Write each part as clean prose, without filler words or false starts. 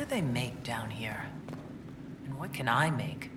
they make down here? And what can I make?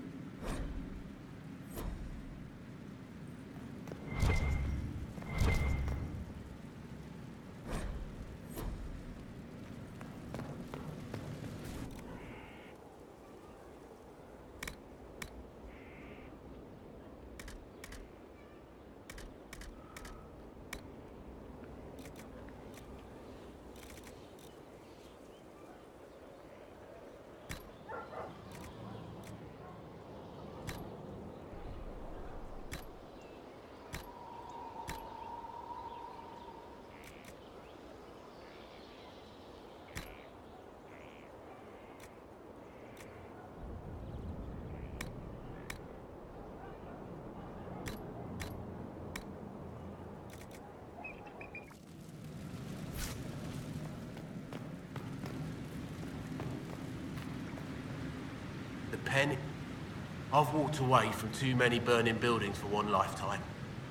Pen, I've walked away from too many burning buildings for one lifetime.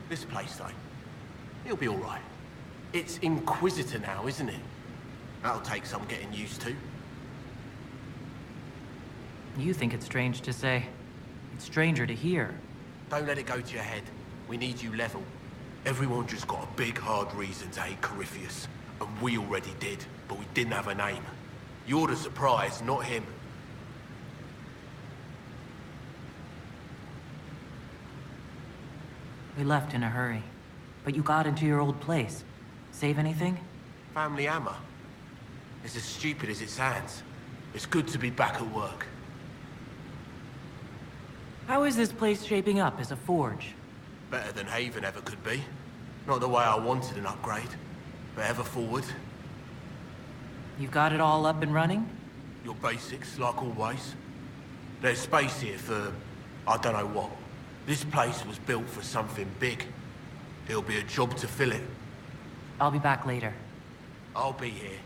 This place, though, it'll be all right. It's Inquisitor now, isn't it? That'll take some getting used to. You think it's strange to say. It's stranger to hear. Don't let it go to your head. We need you level. Everyone just got a big, hard reason to hate Corypheus. And we already did, but we didn't have a name. You're the surprise, not him. We left in a hurry, but you got into your old place. Save anything? Family hammer. It's as stupid as it sounds. It's good to be back at work. How is this place shaping up as a forge? Better than Haven ever could be. Not the way I wanted an upgrade, but ever forward. You've got it all up and running? Your basics, like always. There's space here for I don't know what. This place was built for something big. It'll be a job to fill it. I'll be back later. I'll be here.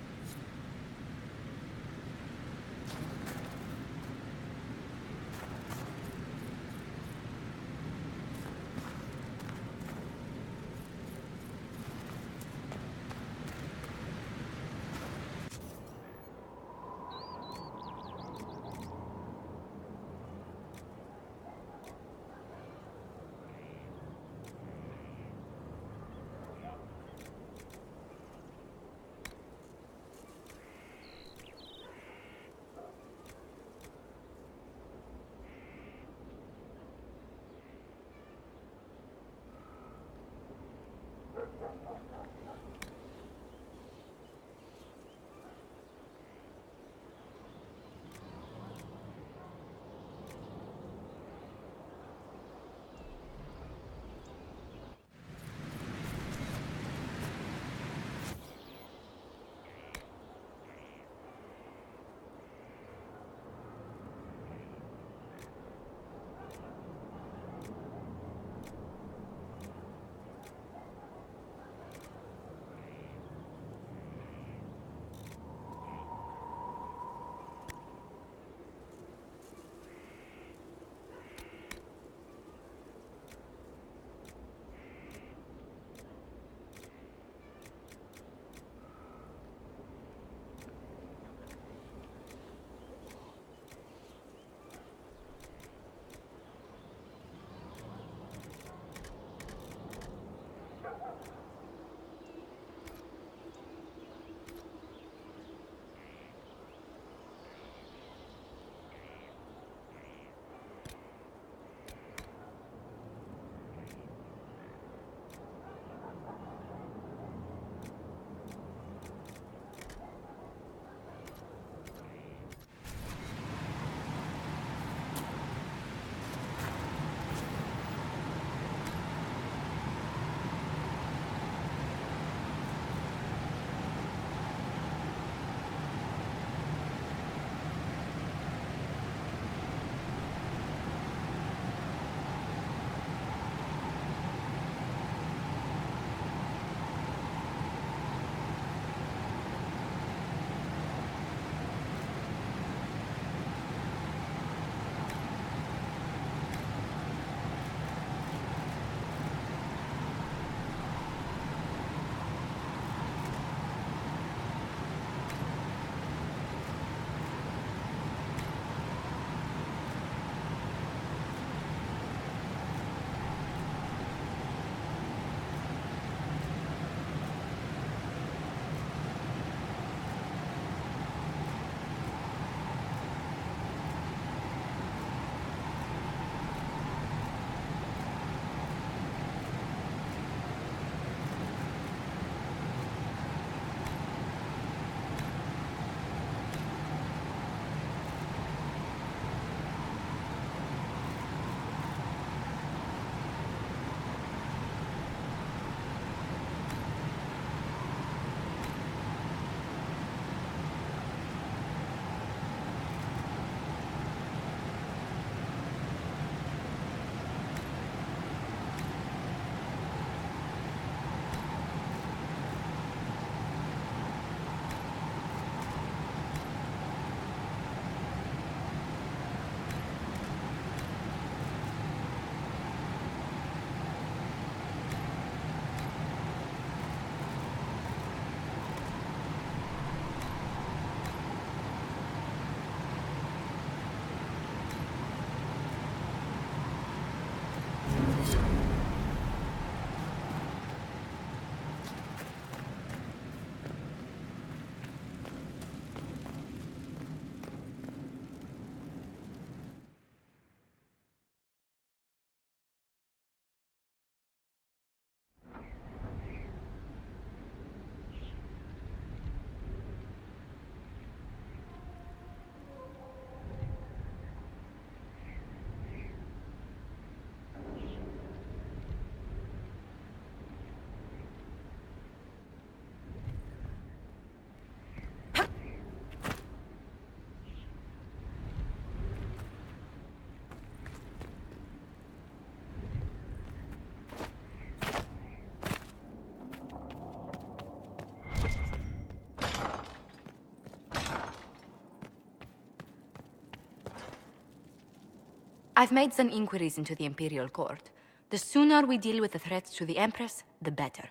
I've made some inquiries into the Imperial Court. The sooner we deal with the threats to the Empress, the better.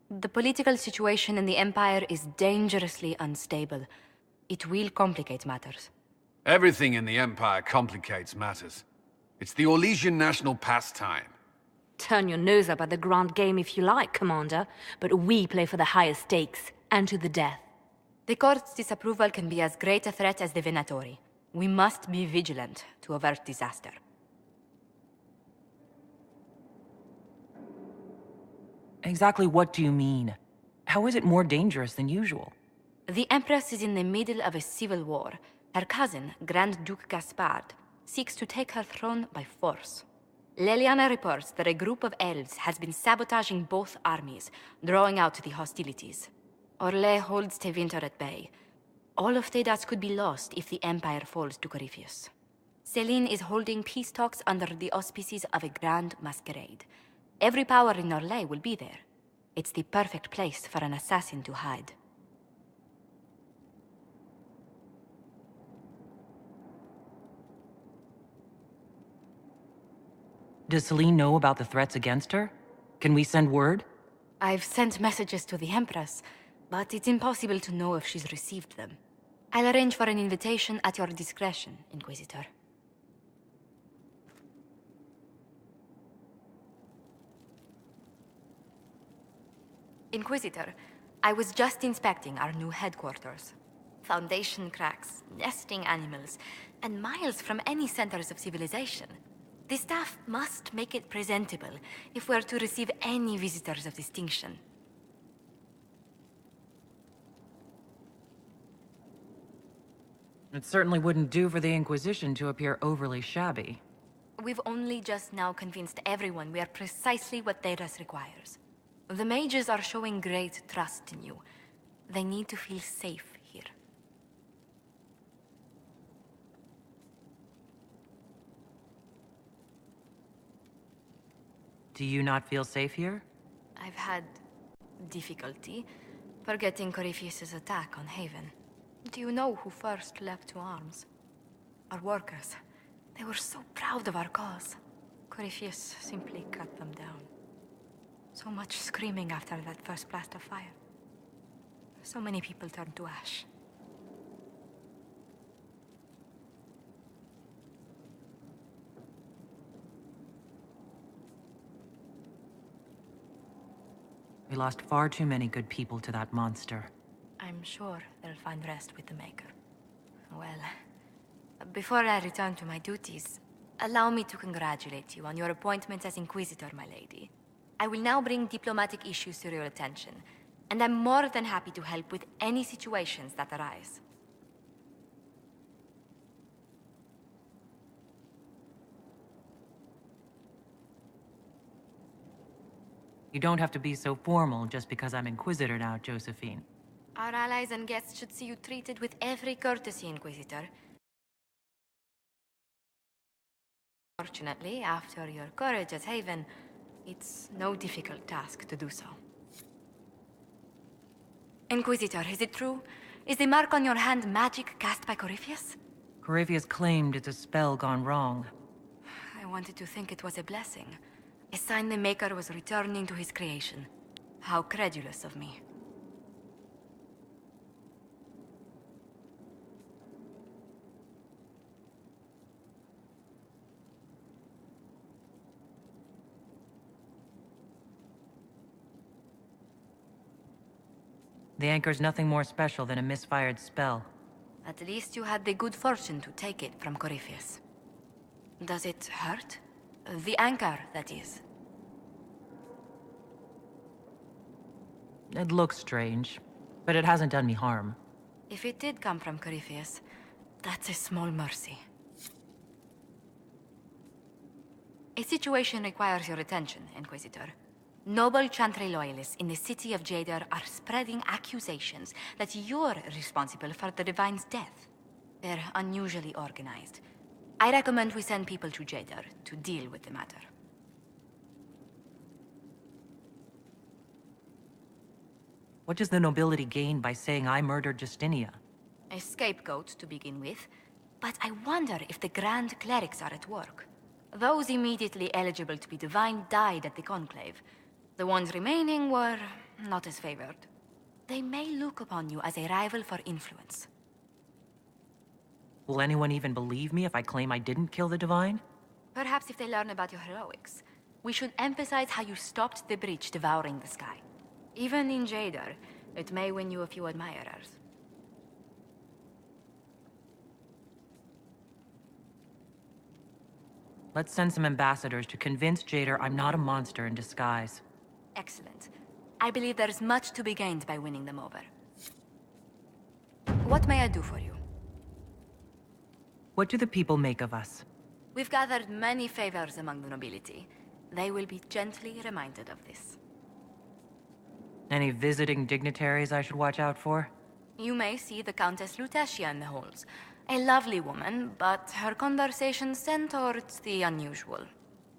The political situation in the Empire is dangerously unstable. It will complicate matters. Everything in the Empire complicates matters. It's the Orlesian national pastime. Turn your nose up at the grand game if you like, Commander, but we play for the highest stakes, and to the death. The Court's disapproval can be as great a threat as the Venatori. We must be vigilant to avert disaster. Exactly what do you mean? How is it more dangerous than usual? The Empress is in the middle of a civil war. Her cousin, Grand Duke Gaspard, seeks to take her throne by force. Leliana reports that a group of elves has been sabotaging both armies, drawing out the hostilities. Orlais holds Tevinter at bay. All of Thedas could be lost if the Empire falls to Corypheus. Celine is holding peace talks under the auspices of a grand masquerade. Every power in Orlais will be there. It's the perfect place for an assassin to hide. Does Celine know about the threats against her? Can we send word? I've sent messages to the Empress, but it's impossible to know if she's received them. I'll arrange for an invitation at your discretion, Inquisitor. Inquisitor, I was just inspecting our new headquarters. Foundation cracks, nesting animals, and miles from any centers of civilization. The staff must make it presentable if we're to receive any visitors of distinction. It certainly wouldn't do for the Inquisition to appear overly shabby. We've only just now convinced everyone we are precisely what Thedas requires. The mages are showing great trust in you. They need to feel safe here. Do you not feel safe here? I've had difficulty forgetting Corypheus's attack on Haven. Do you know who first leapt to arms? Our workers. They were so proud of our cause. Corypheus simply cut them down. So much screaming after that first blast of fire. So many people turned to ash. We lost far too many good people to that monster. I'm sure they'll find rest with the Maker. Well, before I return to my duties, allow me to congratulate you on your appointment as Inquisitor, my lady. I will now bring diplomatic issues to your attention, and I'm more than happy to help with any situations that arise. You don't have to be so formal just because I'm Inquisitor now, Josephine. Our allies and guests should see you treated with every courtesy, Inquisitor. Fortunately, after your courage at Haven, it's no difficult task to do so. Inquisitor, is it true? Is the mark on your hand magic cast by Corypheus? Corypheus claimed it's a spell gone wrong. I wanted to think it was a blessing. A sign the Maker was returning to his creation. How credulous of me. The anchor's nothing more special than a misfired spell. At least you had the good fortune to take it from Corypheus. Does it hurt? The anchor, that is. It looks strange, but it hasn't done me harm. If it did come from Corypheus, that's a small mercy. A situation requires your attention, Inquisitor. Noble Chantry loyalists in the city of Jadar are spreading accusations that you're responsible for the Divine's death. They're unusually organized. I recommend we send people to Jadar to deal with the matter. What does the nobility gain by saying I murdered Justinia? A scapegoat to begin with, but I wonder if the Grand Clerics are at work. Those immediately eligible to be Divine died at the Conclave. The ones remaining were not as favored. They may look upon you as a rival for influence. Will anyone even believe me if I claim I didn't kill the Divine? Perhaps if they learn about your heroics. We should emphasize how you stopped the breach devouring the sky. Even in Jadar, it may win you a few admirers. Let's send some ambassadors to convince Jadar I'm not a monster in disguise. Excellent. I believe there's much to be gained by winning them over. What may I do for you? What do the people make of us? We've gathered many favors among the nobility. They will be gently reminded of this. Any visiting dignitaries I should watch out for? You may see the Countess Lutetia in the halls. A lovely woman, but her conversations tend towards the unusual.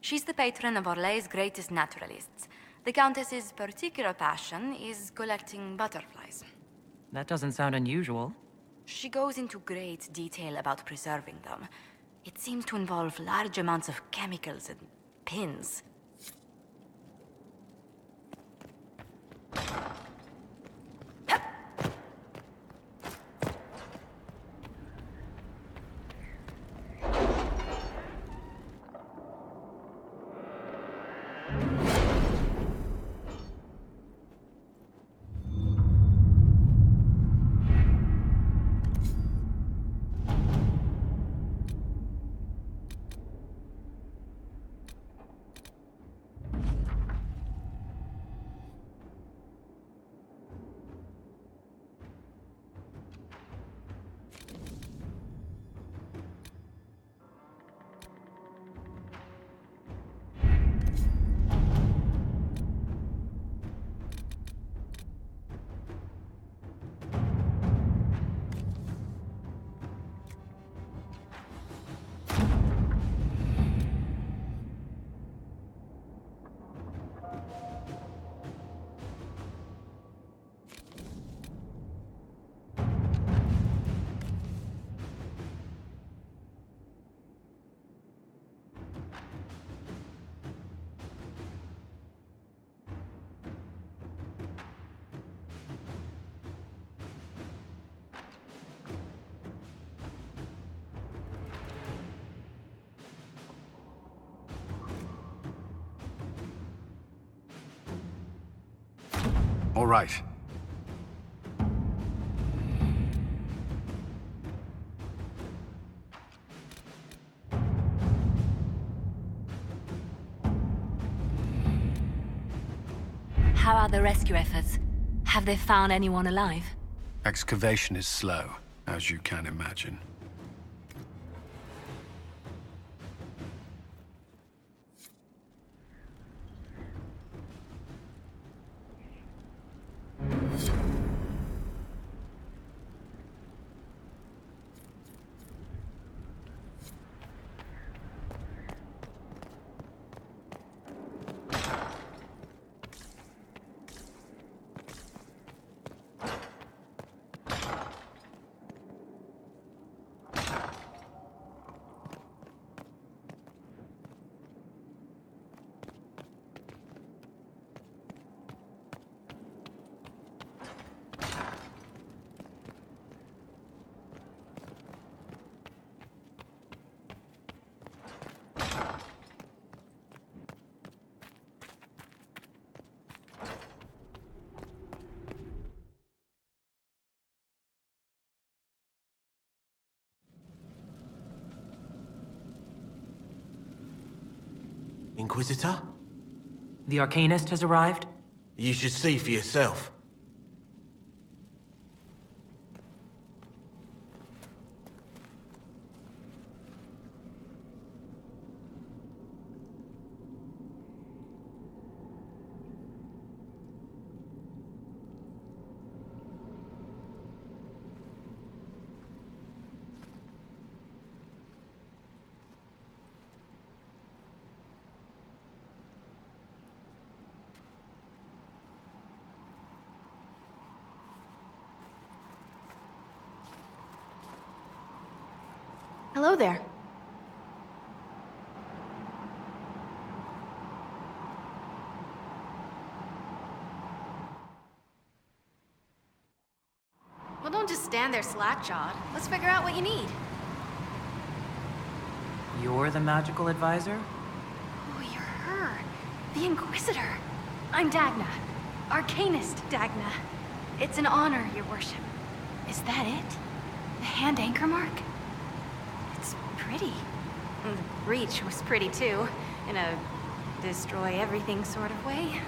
She's the patron of Orlay's greatest naturalists. The Countess's particular passion is collecting butterflies. That doesn't sound unusual. She goes into great detail about preserving them. It seems to involve large amounts of chemicals and pins. All right. How are the rescue efforts? Have they found anyone alive? Excavation is slow, as you can imagine. Inquisitor? The Arcanist has arrived? You should see for yourself. Hello there. Well, don't just stand there slack-jawed. Let's figure out what you need. You're the magical advisor? Oh, you're her. The Inquisitor. I'm Dagna. Arcanist Dagna. It's an honor, your worship. Is that it? The hand anchor mark? It's pretty. And the breach was pretty too, in a destroy everything sort of way.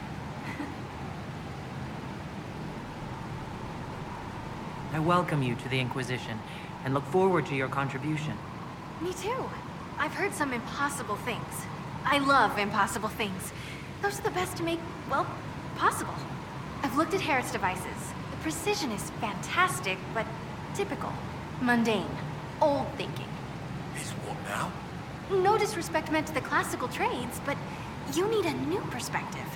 I welcome you to the Inquisition, and look forward to your contribution. Me too. I've heard some impossible things. I love impossible things. Those are the best to make, well, possible. I've looked at Harriet's devices. The precision is fantastic, but typical. Mundane. Old thinking. Is what now? No disrespect meant to the classical trades, but you need a new perspective.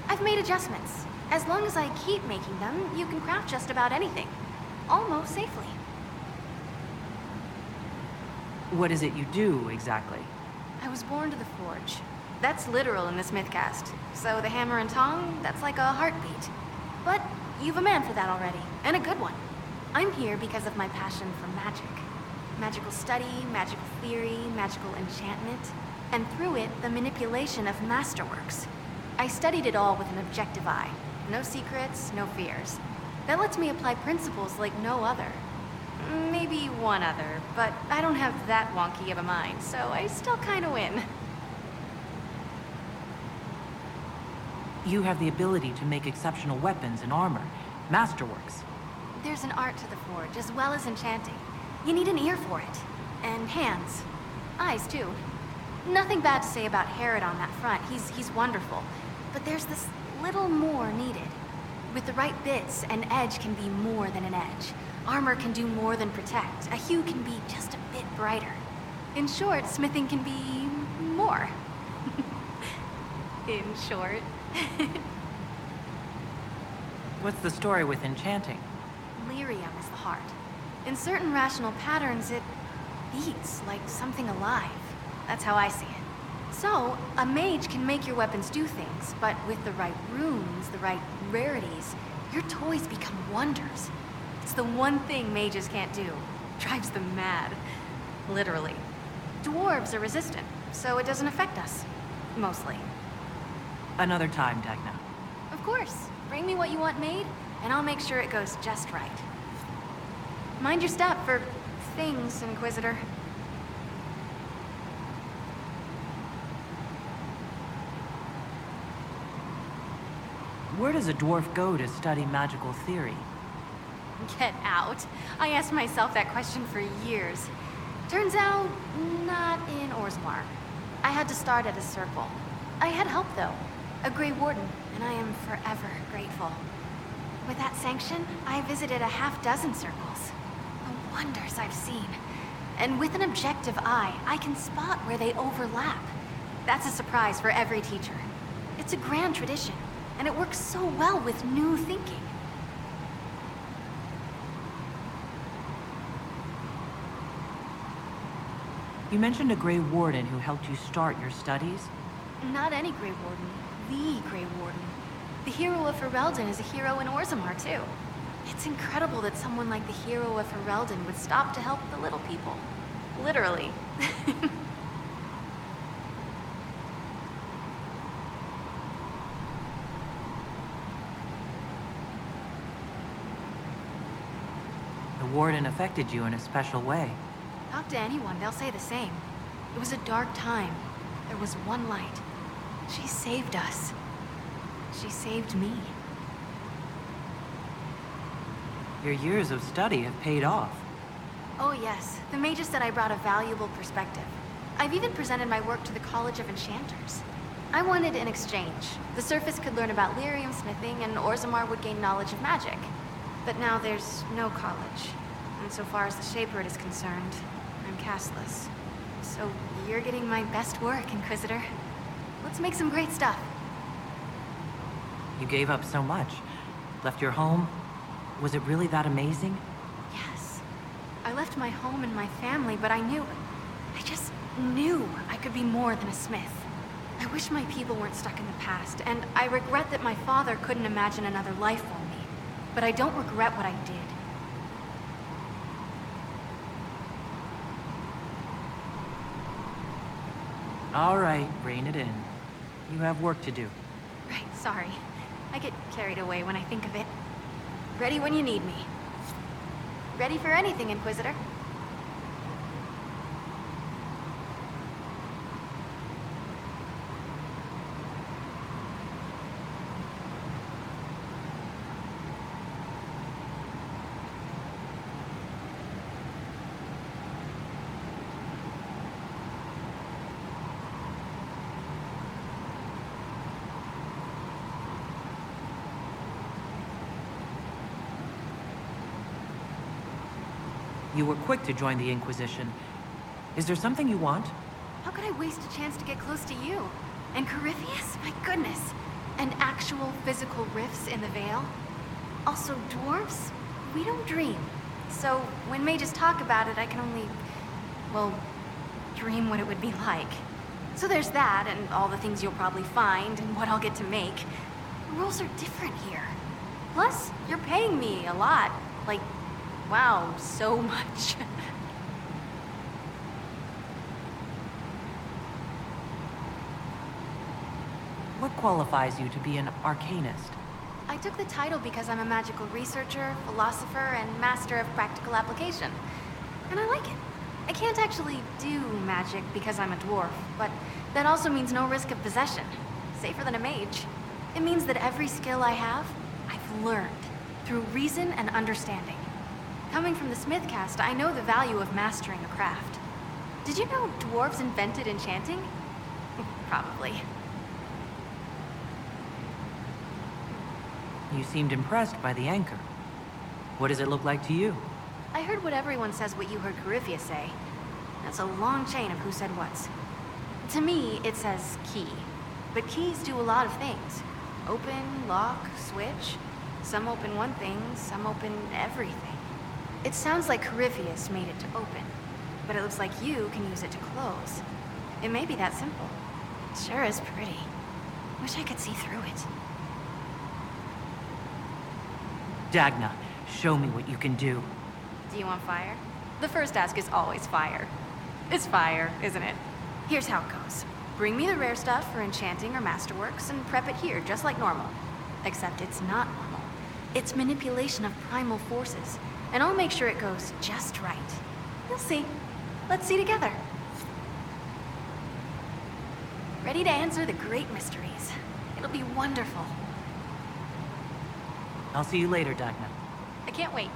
I've made adjustments. As long as I keep making them, you can craft just about anything. Almost safely. What is it you do, exactly? I was born to the forge. That's literal in this mythcast. So the hammer and tong, that's like a heartbeat. But you've a man for that already, and a good one. I'm here because of my passion for magic. Magical study, magical theory, magical enchantment, and through it, the manipulation of masterworks. I studied it all with an objective eye. No secrets, no fears. That lets me apply principles like no other. Maybe one other, but I don't have that wonky of a mind, so I still kinda win. You have the ability to make exceptional weapons and armor. Masterworks. There's an art to the forge, as well as enchanting. You need an ear for it. And hands. Eyes, too. Nothing bad to say about Harriet on that front. He's wonderful. But there's this little more needed. With the right bits, an edge can be more than an edge. Armor can do more than protect. A hue can be just a bit brighter. In short, smithing can be more. In short. What's the story with enchanting? Lyrium is the heart. In certain rational patterns, it beats like something alive. That's how I see it. So, a mage can make your weapons do things, but with the right runes, the right rarities, your toys become wonders. It's the one thing mages can't do. Drives them mad. Literally. Dwarves are resistant, so it doesn't affect us. Mostly. Another time, Dagna. Of course. Bring me what you want made, and I'll make sure it goes just right. Mind your step for things, Inquisitor. Where does a dwarf go to study magical theory? Get out. I asked myself that question for years. Turns out, not in Orzammar. I had to start at a circle. I had help, though. A Grey Warden, and I am forever grateful. With that sanction, I visited a half-dozen circles. The wonders I've seen. And with an objective eye, I can spot where they overlap. That's a surprise for every teacher. It's a grand tradition, and it works so well with new thinking. You mentioned a Grey Warden who helped you start your studies? Not any Grey Warden. The Grey Warden. The hero of Ferelden is a hero in Orzammar, too. It's incredible that someone like the hero of Ferelden would stop to help the little people. Literally. The Warden affected you in a special way. Talk to anyone, they'll say the same. It was a dark time. There was one light. She saved us. She saved me. Your years of study have paid off. Oh yes, the mage said I brought a valuable perspective. I've even presented my work to the College of Enchanters. I wanted an exchange. The Surface could learn about lyrium smithing, and Orzammar would gain knowledge of magic. But now there's no college. And so far as the Shaper is concerned, I'm castless. So you're getting my best work, Inquisitor. Let's make some great stuff. You gave up so much. Left your home. Was it really that amazing? Yes. I left my home and my family, but I just knew I could be more than a smith. I wish my people weren't stuck in the past, and I regret that my father couldn't imagine another life for me. But I don't regret what I did. All right, rein it in. You have work to do. Right, sorry. I get carried away when I think of it. Ready when you need me. Ready for anything, Inquisitor. You were quick to join the Inquisition. Is there something you want? How could I waste a chance to get close to you? And Corypheus? My goodness. And actual physical rifts in the Veil? Also, dwarves? We don't dream. So, when mages talk about it, I can only, well, dream what it would be like. So there's that, and all the things you'll probably find, and what I'll get to make. The rules are different here. Plus, you're paying me a lot. Like, wow, so much. What qualifies you to be an arcanist? I took the title because I'm a magical researcher, philosopher, and master of practical application. And I like it. I can't actually do magic because I'm a dwarf, but that also means no risk of possession. Safer than a mage. It means that every skill I have, I've learned through reason and understanding. Coming from the Smith caste, I know the value of mastering a craft. Did you know dwarves invented enchanting? Probably. You seemed impressed by the anchor. What does it look like to you? I heard what everyone says what you heard Corypheus say. That's a long chain of who said what's. To me, it says key. But keys do a lot of things. Open, lock, switch. Some open one thing, some open everything. It sounds like Corypheus made it to open, but it looks like you can use it to close. It may be that simple. It sure is pretty. Wish I could see through it. Dagna, show me what you can do. Do you want fire? The first ask is always fire. It's fire, isn't it? Here's how it goes. Bring me the rare stuff for enchanting or masterworks and prep it here, just like normal. Except it's not normal. It's manipulation of primal forces. And I'll make sure it goes just right. You'll see. Let's see together. Ready to answer the great mysteries. It'll be wonderful. I'll see you later, Dagna. I can't wait.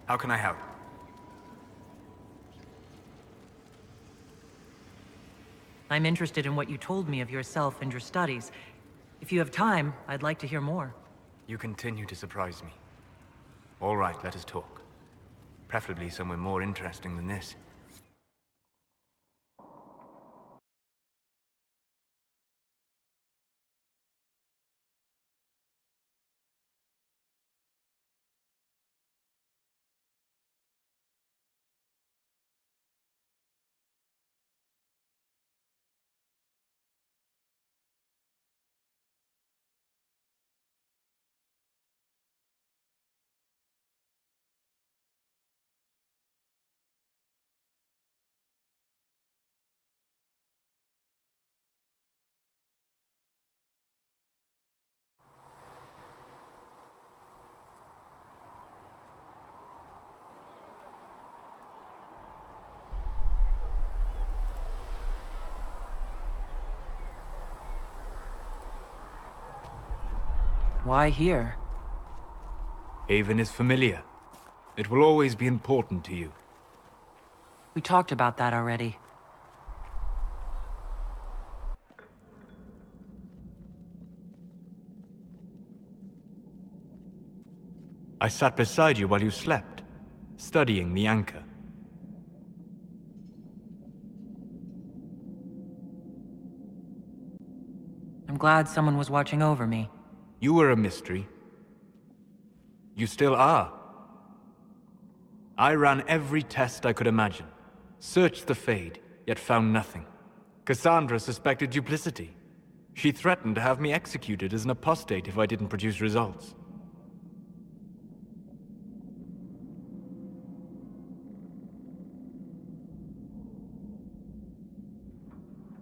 How can I help? I'm interested in what you told me of yourself and your studies. If you have time, I'd like to hear more. You continue to surprise me. All right, let us talk. Preferably somewhere more interesting than this. Why here? Haven is familiar. It will always be important to you. We talked about that already. I sat beside you while you slept, studying the anchor. I'm glad someone was watching over me. You were a mystery. You still are. I ran every test I could imagine. Searched the Fade, yet found nothing. Cassandra suspected duplicity. She threatened to have me executed as an apostate if I didn't produce results.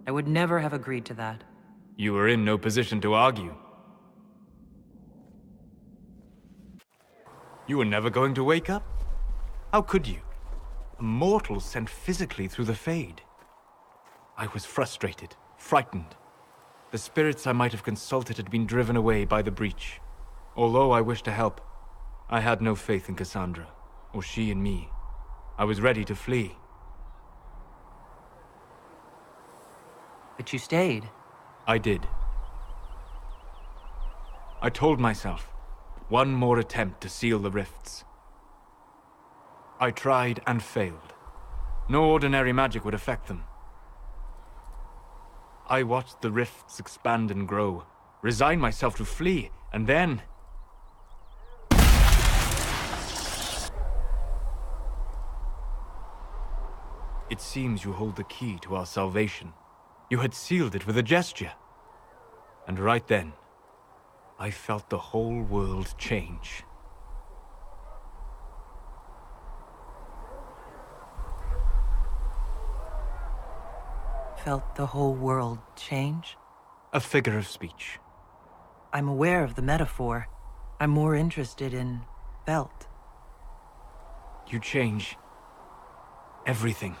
I would never have agreed to that. You were in no position to argue. You were never going to wake up? How could you? A mortal sent physically through the Fade. I was frustrated, frightened. The spirits I might have consulted had been driven away by the breach. Although I wished to help, I had no faith in Cassandra, or she in me. I was ready to flee. But you stayed. I did. I told myself, one more attempt to seal the rifts. I tried and failed. No ordinary magic would affect them. I watched the rifts expand and grow, resigned myself to flee, and then... It seems you hold the key to our salvation. You had sealed it with a gesture. And right then, I felt the whole world change. Felt the whole world change? A figure of speech. I'm aware of the metaphor. I'm more interested in felt. You change everything.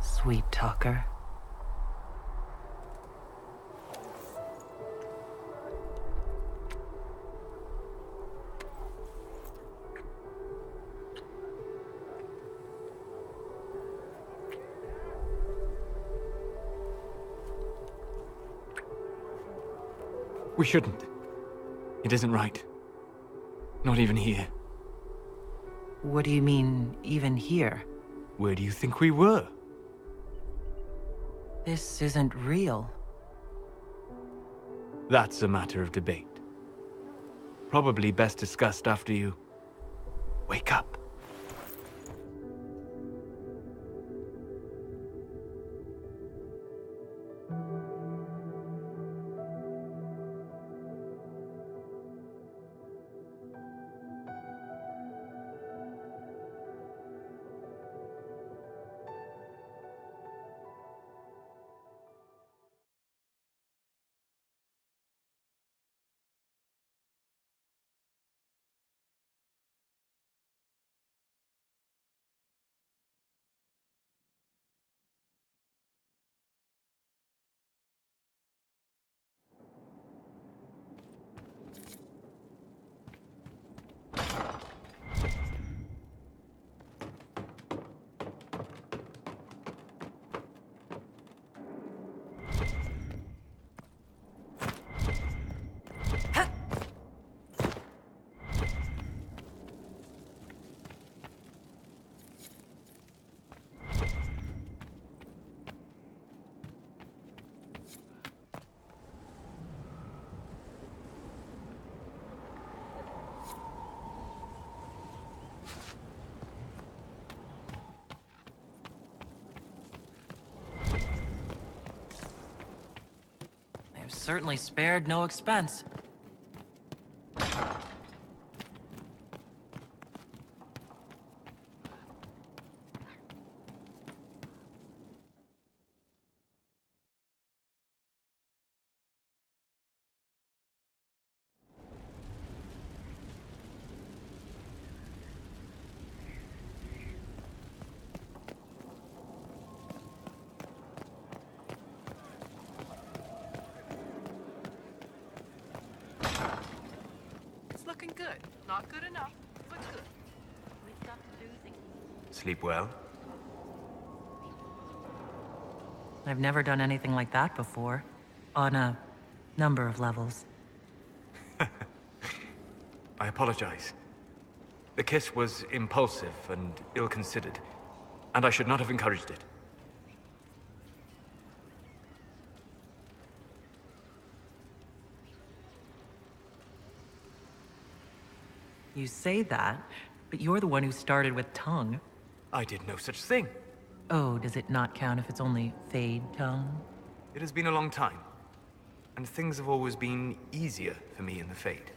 Sweet talker. We shouldn't. It isn't right. Not even here. What do you mean, even here? Where do you think we were? This isn't real. That's a matter of debate. Probably best discussed after you wake up. certainly spared no expense. It's looking good. Not good enough, but good. Sleep well? I've never done anything like that before. On a number of levels. I apologize. The kiss was impulsive and ill-considered, and I should not have encouraged it. You say that, but you're the one who started with tongue. I did no such thing. Oh, does it not count if it's only Fade tongue? It has been a long time, and things have always been easier for me in the Fade.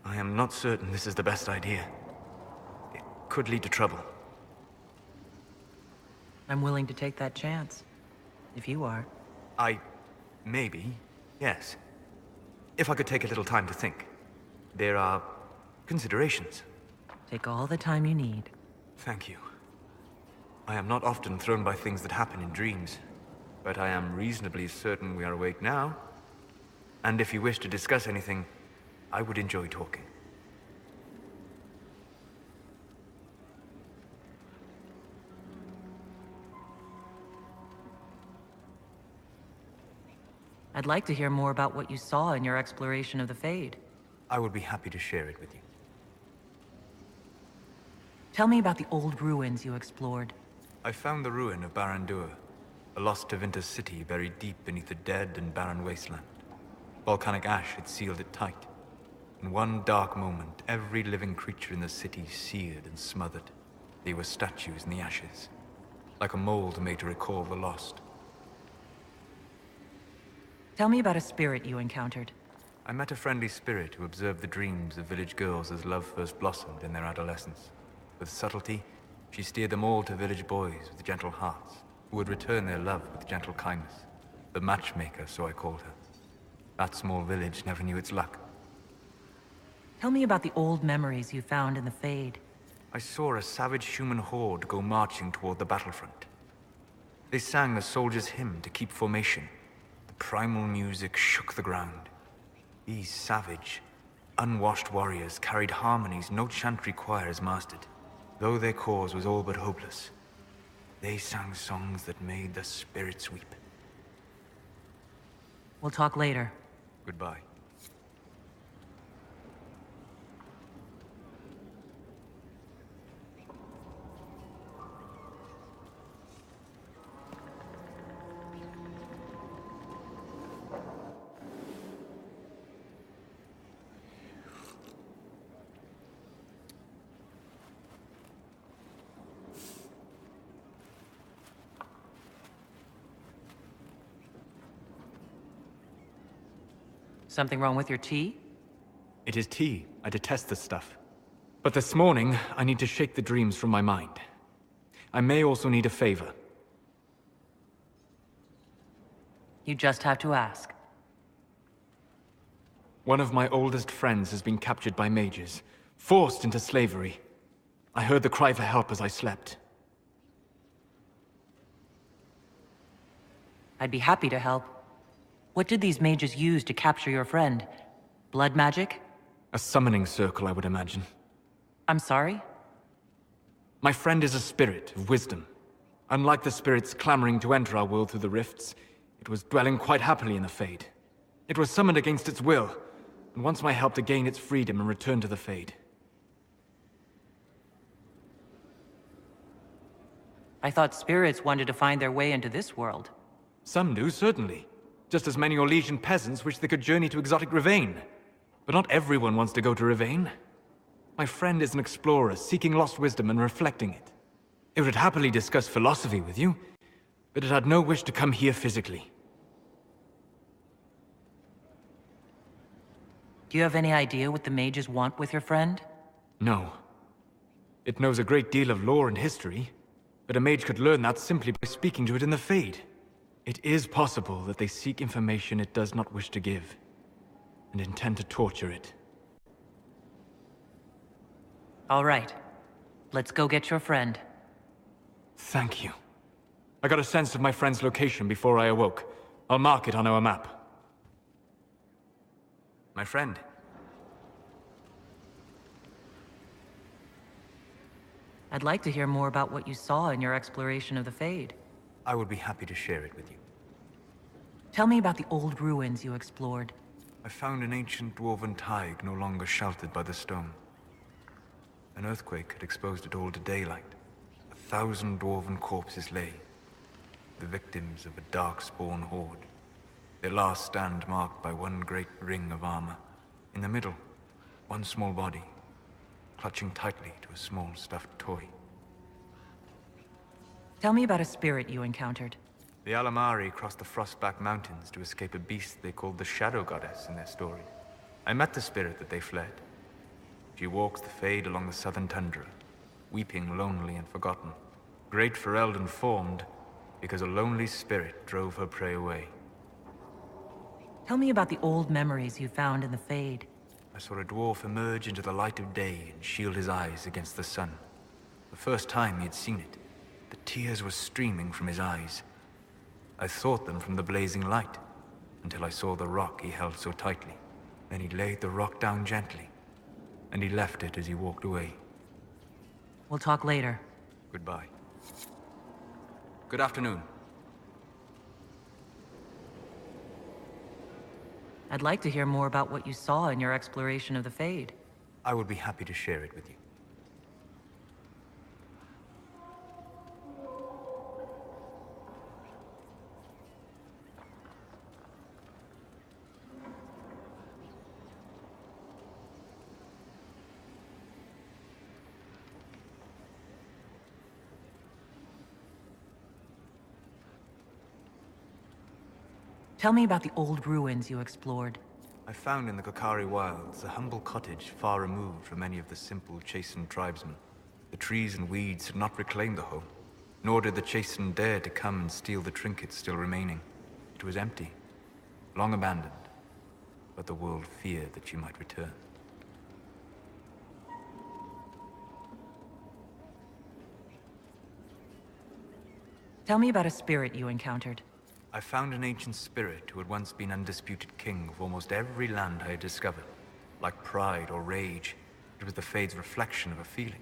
I am not certain this is the best idea. It could lead to trouble. I'm willing to take that chance. If you are. Maybe, yes. If I could take a little time to think. There are considerations. Take all the time you need. Thank you. I am not often thrown by things that happen in dreams, but I am reasonably certain we are awake now. And if you wish to discuss anything, I would enjoy talking. I'd like to hear more about what you saw in your exploration of the Fade. I would be happy to share it with you. Tell me about the old ruins you explored. I found the ruin of Barandur, a lost Tevinter city buried deep beneath a dead and barren wasteland. Volcanic ash had sealed it tight. In one dark moment, every living creature in the city seared and smothered. They were statues in the ashes, like a mold made to recall the lost. Tell me about a spirit you encountered. I met a friendly spirit who observed the dreams of village girls as love first blossomed in their adolescence. With subtlety, she steered them all to village boys with gentle hearts, who would return their love with gentle kindness. The matchmaker, so I called her. That small village never knew its luck. Tell me about the old memories you found in the Fade. I saw a savage human horde go marching toward the battlefront. They sang a soldier's hymn to keep formation. The primal music shook the ground. These savage, unwashed warriors carried harmonies no chantry choir has mastered. Though their cause was all but hopeless, they sang songs that made the spirits weep. We'll talk later. Goodbye. Something wrong with your tea? It is tea. I detest this stuff. But this morning, I need to shake the dreams from my mind. I may also need a favor. You just have to ask. One of my oldest friends has been captured by mages, forced into slavery. I heard the cry for help as I slept. I'd be happy to help. What did these mages use to capture your friend? Blood magic? A summoning circle, I would imagine. I'm sorry? My friend is a spirit of wisdom. Unlike the spirits clamoring to enter our world through the rifts, it was dwelling quite happily in the Fade. It was summoned against its will, and wants my help to gain its freedom and return to the Fade. I thought spirits wanted to find their way into this world. Some do, certainly. Just as many Orlesian peasants wish they could journey to exotic Rivain. But not everyone wants to go to Rivain. My friend is an explorer, seeking lost wisdom and reflecting it. It would happily discuss philosophy with you, but it had no wish to come here physically. Do you have any idea what the mages want with your friend? No. It knows a great deal of lore and history, but a mage could learn that simply by speaking to it in the Fade. It is possible that they seek information it does not wish to give, and intend to torture it. All right. Let's go get your friend. Thank you. I got a sense of my friend's location before I awoke. I'll mark it on our map. My friend. I'd like to hear more about what you saw in your exploration of the Fade. I would be happy to share it with you. Tell me about the old ruins you explored. I found an ancient dwarven thaig no longer sheltered by the stone. An earthquake had exposed it all to daylight. 1,000 dwarven corpses lay, the victims of a dark-spawn horde. Their last stand marked by one great ring of armor. In the middle, one small body, clutching tightly to a small stuffed toy. Tell me about a spirit you encountered. The Alamari crossed the Frostback Mountains to escape a beast they called the Shadow Goddess in their story. I met the spirit that they fled. She walks the Fade along the southern tundra, weeping lonely and forgotten. Great Ferelden and formed, because a lonely spirit drove her prey away. Tell me about the old memories you found in the Fade. I saw a dwarf emerge into the light of day and shield his eyes against the sun. The first time he had seen it, the tears were streaming from his eyes. I thought them from the blazing light, until I saw the rock he held so tightly. Then he laid the rock down gently, and he left it as he walked away. We'll talk later. Goodbye. Good afternoon. I'd like to hear more about what you saw in your exploration of the Fade. I would be happy to share it with you. Tell me about the old ruins you explored. I found in the Kokari wilds a humble cottage far removed from any of the simple, chastened tribesmen. The trees and weeds had not reclaimed the home, nor did the chastened dare to come and steal the trinkets still remaining. It was empty, long abandoned, but the world feared that she might return. Tell me about a spirit you encountered. I found an ancient spirit who had once been undisputed king of almost every land I had discovered. Like pride or rage, it was the Fade's reflection of a feeling.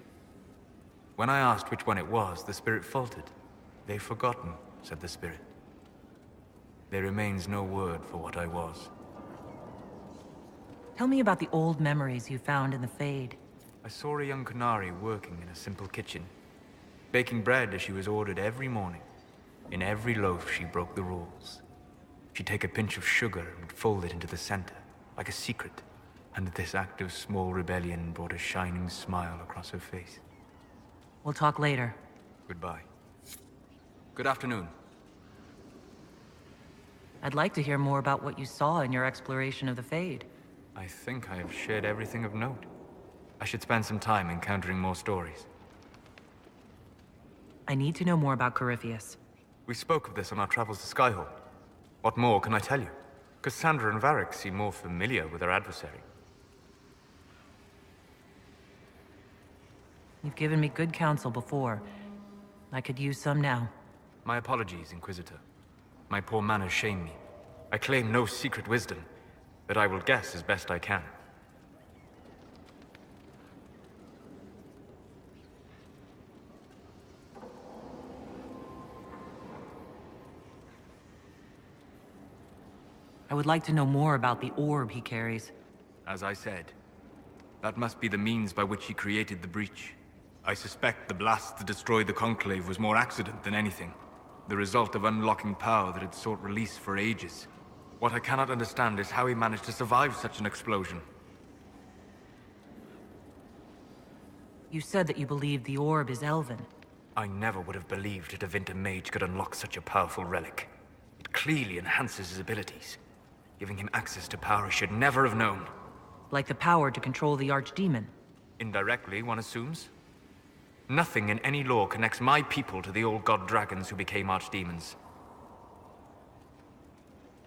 When I asked which one it was, the spirit faltered. "They've forgotten," said the spirit. There remains no word for what I was. Tell me about the old memories you found in the Fade. I saw a young Qunari working in a simple kitchen, baking bread as she was ordered every morning. In every loaf, she broke the rules. She'd take a pinch of sugar and fold it into the center, like a secret. And this act of small rebellion brought a shining smile across her face. We'll talk later. Goodbye. Good afternoon. I'd like to hear more about what you saw in your exploration of the Fade. I think I have shared everything of note. I should spend some time encountering more stories. I need to know more about Corypheus. We spoke of this on our travels to Skyhawk. What more can I tell you? Cassandra and Varric seem more familiar with their adversary. You've given me good counsel before. I could use some now. My apologies, Inquisitor. My poor manners shame me. I claim no secret wisdom, but I will guess as best I can. I would like to know more about the orb he carries. As I said, that must be the means by which he created the breach. I suspect the blast that destroyed the Conclave was more accident than anything. The result of unlocking power that had sought release for ages. What I cannot understand is how he managed to survive such an explosion. You said that you believed the orb is Elven. I never would have believed that a Vinter mage could unlock such a powerful relic. It clearly enhances his abilities, giving him access to power he should never have known. Like the power to control the archdemon. Indirectly, one assumes. Nothing in any law connects my people to the old god dragons who became archdemons.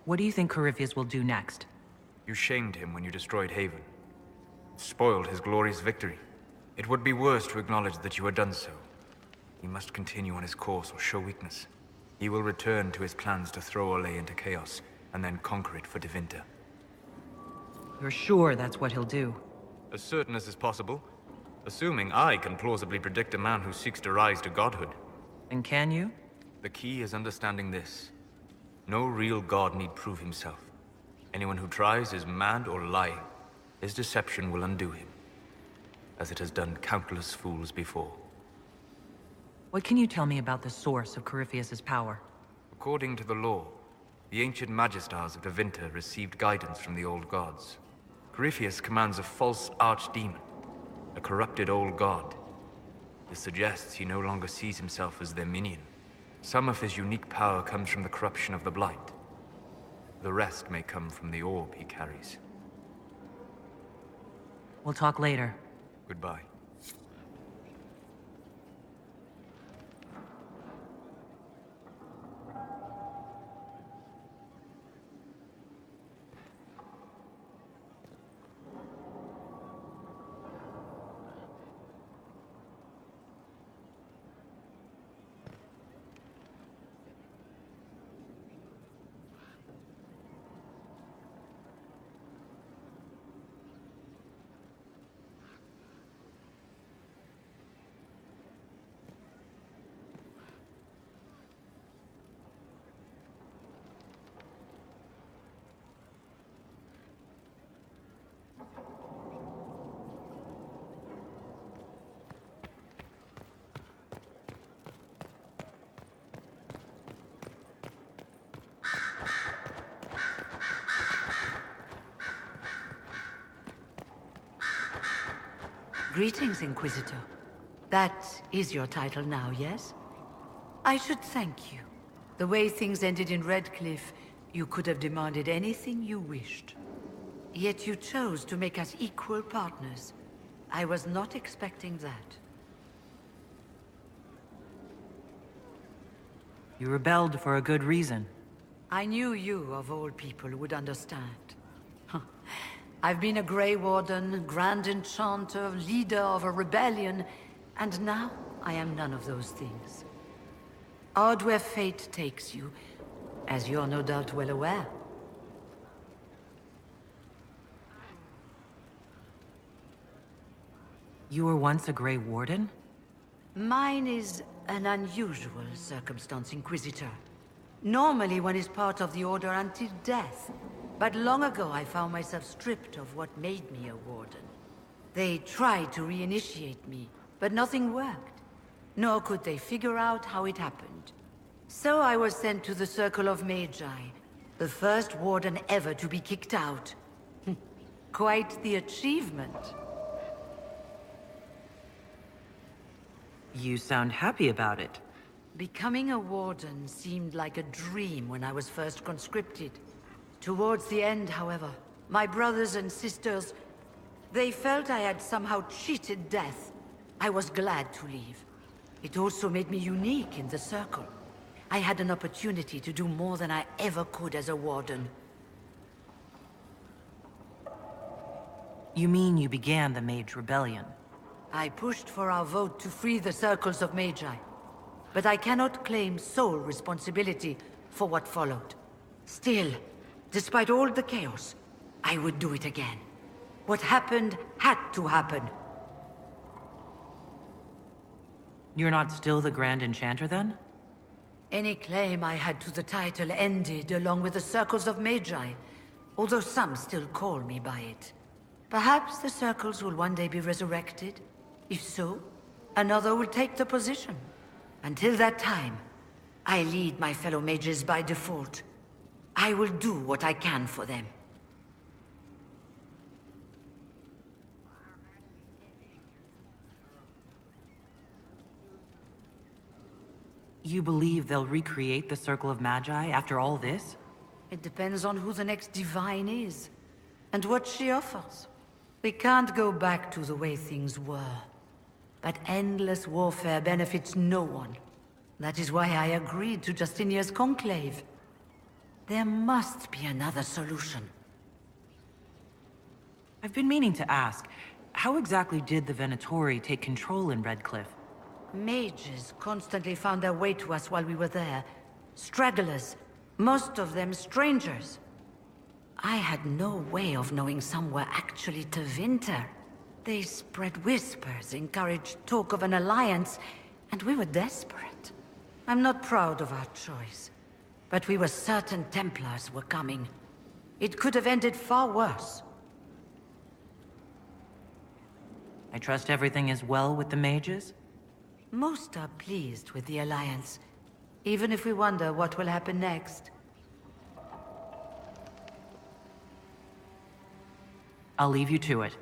What do you think Corypheus will do next? You shamed him when you destroyed Haven. Spoiled his glorious victory. It would be worse to acknowledge that you had done so. He must continue on his course or show weakness. He will return to his plans to throw Olay into chaos, and then conquer it for Devinter. You're sure that's what he'll do? As certain as is possible. Assuming I can plausibly predict a man who seeks to rise to godhood. And can you? The key is understanding this. No real god need prove himself. Anyone who tries is mad or lying. His deception will undo him, as it has done countless fools before. What can you tell me about the source of Corypheus's power? According to the law, the ancient Magistars of Devinter received guidance from the old gods. Corypheus commands a false archdemon, a corrupted old god. This suggests he no longer sees himself as their minion. Some of his unique power comes from the corruption of the blight. The rest may come from the orb he carries. We'll talk later. Goodbye. Greetings, Inquisitor. That is your title now, yes? I should thank you. The way things ended in Redcliffe, you could have demanded anything you wished. Yet you chose to make us equal partners. I was not expecting that. You rebelled for a good reason. I knew you, of all people, would understand. I've been a Grey Warden, Grand Enchanter, leader of a rebellion, and now I am none of those things. Odd where fate takes you, as you're no doubt well aware. You were once a Grey Warden? Mine is an unusual circumstance, Inquisitor. Normally one is part of the Order until death. But long ago I found myself stripped of what made me a Warden. They tried to reinitiate me, but nothing worked. Nor could they figure out how it happened. So I was sent to the Circle of Magi, the first Warden ever to be kicked out. Quite the achievement. You sound happy about it. Becoming a Warden seemed like a dream when I was first conscripted. Towards the end, however, my brothers and sisters, they felt I had somehow cheated death. I was glad to leave. It also made me unique in the Circle. I had an opportunity to do more than I ever could as a Warden. You mean you began the Mage Rebellion? I pushed for our vote to free the Circles of Magi. But I cannot claim sole responsibility for what followed. Still, despite all the chaos, I would do it again. What happened had to happen. You're not still the Grand Enchanter, then? Any claim I had to the title ended along with the Circles of Magi, although some still call me by it. Perhaps the Circles will one day be resurrected. If so, another will take the position. Until that time, I lead my fellow mages by default. I will do what I can for them. You believe they'll recreate the Circle of Magi after all this? It depends on who the next divine is, and what she offers. We can't go back to the way things were. But endless warfare benefits no one. That is why I agreed to Justinia's conclave. There must be another solution. I've been meaning to ask, how exactly did the Venatori take control in Redcliffe? Mages constantly found their way to us while we were there. Stragglers, most of them strangers. I had no way of knowing some were actually Tevinter. They spread whispers, encouraged talk of an alliance, and we were desperate. I'm not proud of our choice, but we were certain Templars were coming. It could have ended far worse. I trust everything is well with the mages? Most are pleased with the alliance, even if we wonder what will happen next. I'll leave you to it.